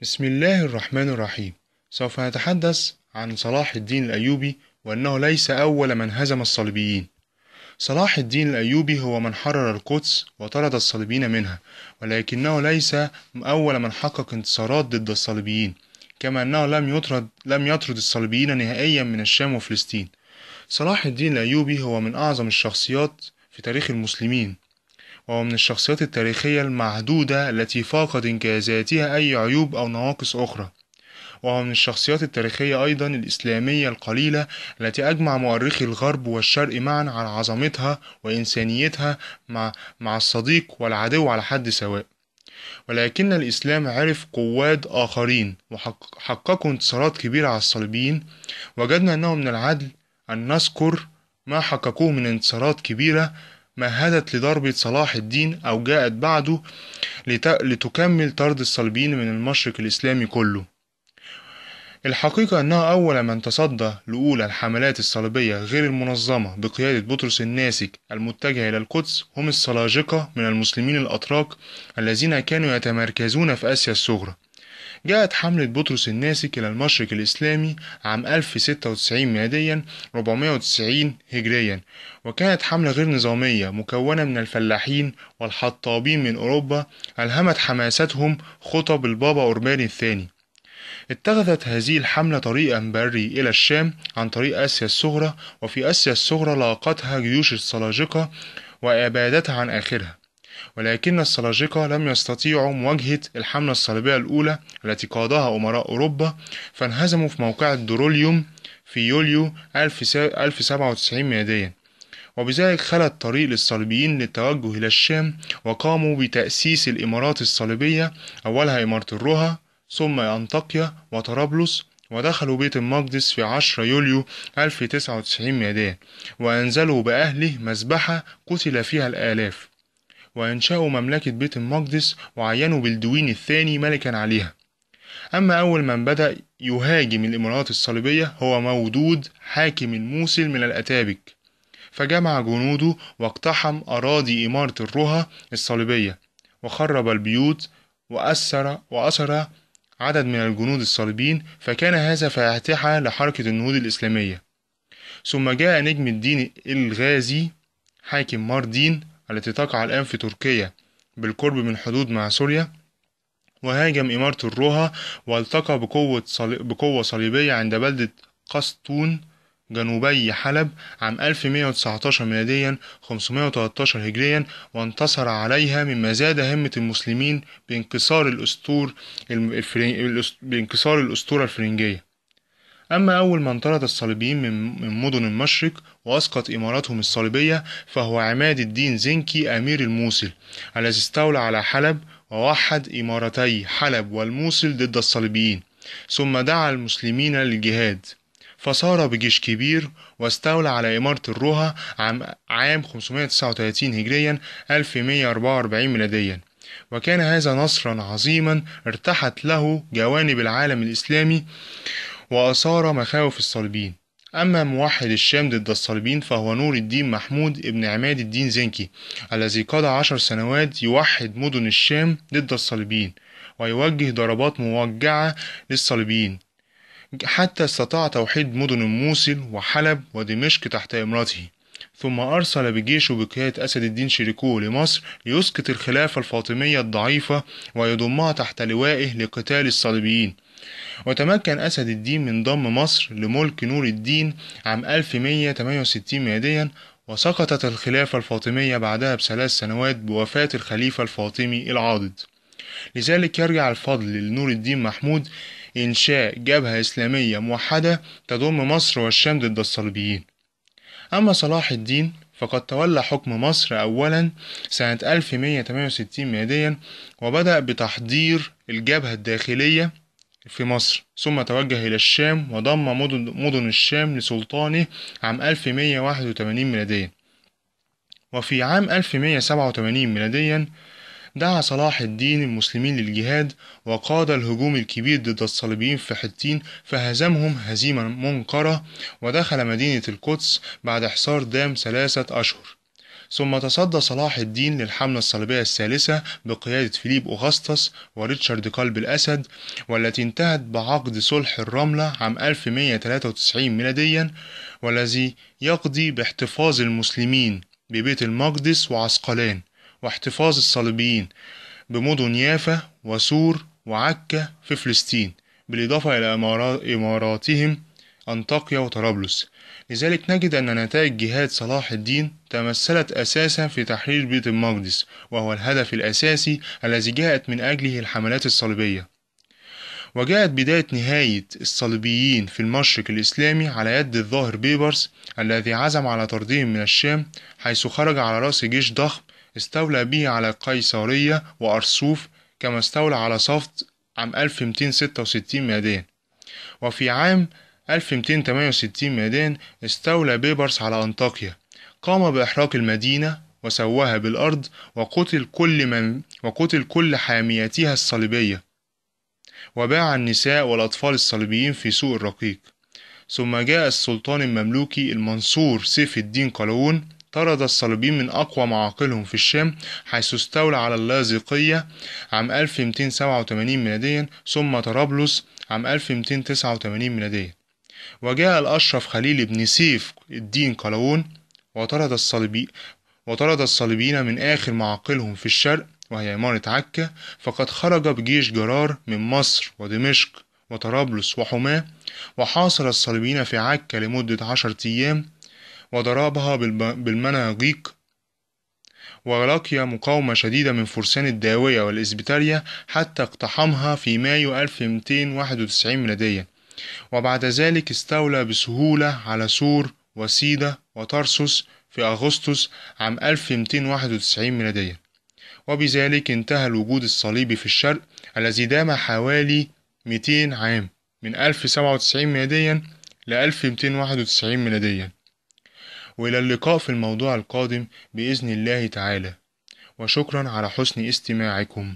بسم الله الرحمن الرحيم. سوف نتحدث عن صلاح الدين الأيوبي، وأنه ليس أول من هزم الصليبيين. صلاح الدين الأيوبي هو من حرر القدس وطرد الصليبيين منها، ولكنه ليس أول من حقق انتصارات ضد الصليبيين، كما أنه لم يطرد الصليبيين نهائيا من الشام وفلسطين. صلاح الدين الأيوبي هو من أعظم الشخصيات في تاريخ المسلمين، وهو من الشخصيات التاريخية المعدودة التي فاقت إنجازاتها أي عيوب أو نواقص أخرى. وهو من الشخصيات التاريخية أيضا الإسلامية القليلة التي أجمع مؤرخي الغرب والشرق معا على عظمتها وإنسانيتها مع الصديق والعدو على حد سواء. ولكن الإسلام عرف قواد آخرين وحققوا انتصارات كبيرة على الصليبيين. وجدنا أنه من العدل أن نذكر ما حققوه من انتصارات كبيرة مهدت لضربة صلاح الدين أو جاءت بعده لتكمل طرد الصليبيين من المشرق الإسلامي كله. الحقيقة أنه أول من تصدى لأولى الحملات الصليبية غير المنظمة بقيادة بطرس الناسك المتجهة إلى القدس هم السلاجقة من المسلمين الأتراك الذين كانوا يتمركزون في آسيا الصغرى. جاءت حملة بطرس الناسك إلى المشرق الإسلامي عام 1096 ميلاديا 490 هجريا، وكانت حملة غير نظامية مكونة من الفلاحين والحطابين من أوروبا ألهمت حماستهم خطب البابا أورباني الثاني. اتخذت هذه الحملة طريقا بري إلى الشام عن طريق آسيا الصغرى، وفي آسيا الصغرى لاقتها جيوش السلاجقة وأبادتها عن آخرها. ولكن السلاجقة لم يستطيعوا مواجهة الحملة الصليبية الأولى التي قادها أمراء أوروبا، فانهزموا في موقعة دوروليوم في يوليو 1097 ميلاديا، وبذلك خلى الطريق للصليبيين للتوجه إلى الشام، وقاموا بتأسيس الإمارات الصليبية، أولها إمارة الروها ثم أنطاكيا وطرابلس، ودخلوا بيت المقدس في 10 يوليو 1099 ميلاديا، وأنزلوا بأهله مذبحة قتل فيها الآلاف، وأنشأوا مملكة بيت المقدس وعينوا بلدوين الثاني ملكا عليها. أما أول من بدأ يهاجم الإمارات الصليبية هو مودود حاكم الموصل من الأتابك، فجمع جنوده واقتحم أراضي إمارة الرها الصليبية، وخرب البيوت وأسر عدد من الجنود الصليبيين، فكان هذا فاتحة لحركة النهوض الإسلامية. ثم جاء نجم الدين الغازي حاكم ماردين التي تقع الآن في تركيا بالقرب من حدود مع سوريا، وهاجم إمارة الروها، والتقى بقوة صليبية عند بلدة قسطون جنوبي حلب عام 1119 ميلاديا 513 هجريا، وانتصر عليها، مما زاد همة المسلمين بانكسار الأسطورة الفرنجية. أما أول من طرد الصليبيين من مدن المشرق وأسقط إماراتهم الصليبية فهو عماد الدين زنكي أمير الموصل، الذي استولى على حلب ووحد إمارتي حلب والموصل ضد الصليبيين، ثم دعا المسلمين للجهاد، فصار بجيش كبير واستولى على إمارة الروها عام 539 هجريا 1144 ميلاديا، وكان هذا نصرا عظيما ارتحت له جوانب العالم الإسلامي وأثار مخاوف الصليبيين. أما موحد الشام ضد الصليبيين فهو نور الدين محمود ابن عماد الدين زنكي، الذي قضى 10 سنوات يوحد مدن الشام ضد الصليبيين ويوجه ضربات موجعة للصليبيين، حتى استطاع توحيد مدن الموصل وحلب ودمشق تحت إمرته. ثم أرسل بجيشه بقيادة أسد الدين شيركو لمصر ليسقط الخلافة الفاطمية الضعيفة ويضمها تحت لوائه لقتال الصليبيين. وتمكن أسد الدين من ضم مصر لملك نور الدين عام 1168 ميلاديا، وسقطت الخلافة الفاطمية بعدها ب3 سنوات بوفاة الخليفة الفاطمي العاضد. لذلك يرجع الفضل لنور الدين محمود إنشاء جبهة إسلامية موحدة تضم مصر والشام ضد الصليبيين. أما صلاح الدين فقد تولى حكم مصر أولا سنة 1168 ميلاديا، وبدأ بتحضير الجبهة الداخلية في مصر، ثم توجه إلى الشام وضم مدن الشام لسلطانه عام 1181 ميلاديا. وفي عام 1187 ميلاديا دعا صلاح الدين المسلمين للجهاد، وقاد الهجوم الكبير ضد الصليبيين في حطين، فهزمهم هزيمة منكرة، ودخل مدينة القدس بعد حصار دام 3 أشهر. ثم تصدى صلاح الدين للحملة الصليبية الثالثة بقيادة فيليب أغسطس وريتشارد قلب الأسد، والتي انتهت بعقد صلح الرملة عام 1193 ميلاديا، والذي يقضي باحتفاظ المسلمين ببيت المقدس وعسقلان، واحتفاظ الصليبيين بمدن يافا وسور وعكا في فلسطين، بالإضافة إلى إماراتهم أنطاكيا وطرابلس. لذلك نجد أن نتائج جهاد صلاح الدين تمثلت أساسا في تحرير بيت المقدس، وهو الهدف الأساسي الذي جاءت من أجله الحملات الصليبية. وجاءت بداية نهاية الصليبيين في المشرق الإسلامي على يد الظاهر بيبرس الذي عزم على طردهم من الشام، حيث خرج على رأس جيش ضخم استولى به على قيصرية وأرسوف، كما استولى على صفد عام 1266 ميلاديا. وفي عام 1268 ميلاديا استولى بيبرس على أنطاكيا، قام بإحراق المدينة وسواها بالأرض، وقتل كل حاميتها الصليبية، وباع النساء والأطفال الصليبيين في سوق الرقيق. ثم جاء السلطان المملوكي المنصور سيف الدين قلاوون، طرد الصليبيين من أقوى معاقلهم في الشام، حيث استولى على اللاذقية عام 1287 ميلاديا، ثم طرابلس عام 1289 ميلاديا. وجاء الأشرف خليل بن سيف الدين قلاوون وطرد الصليبيين من آخر معاقلهم في الشرق، وهي إمارة عكا، فقد خرج بجيش جرار من مصر ودمشق وطرابلس وحماة، وحاصر الصليبيين في عكا لمدة 10 أيام، وضربها بالمناغيق، ولقي مقاومة شديدة من فرسان الداوية والإسبيتالية حتى اقتحمها في مايو 1291 ميلاديا. وبعد ذلك استولى بسهولة على سور وسيدة وطرسوس في أغسطس عام 1291 ميلاديا. وبذلك انتهى الوجود الصليبي في الشرق الذي دام حوالي 200 عام، من 1097 ميلاديا ل 1291 ميلاديا. وإلى اللقاء في الموضوع القادم بإذن الله تعالى، وشكرا على حسن استماعكم.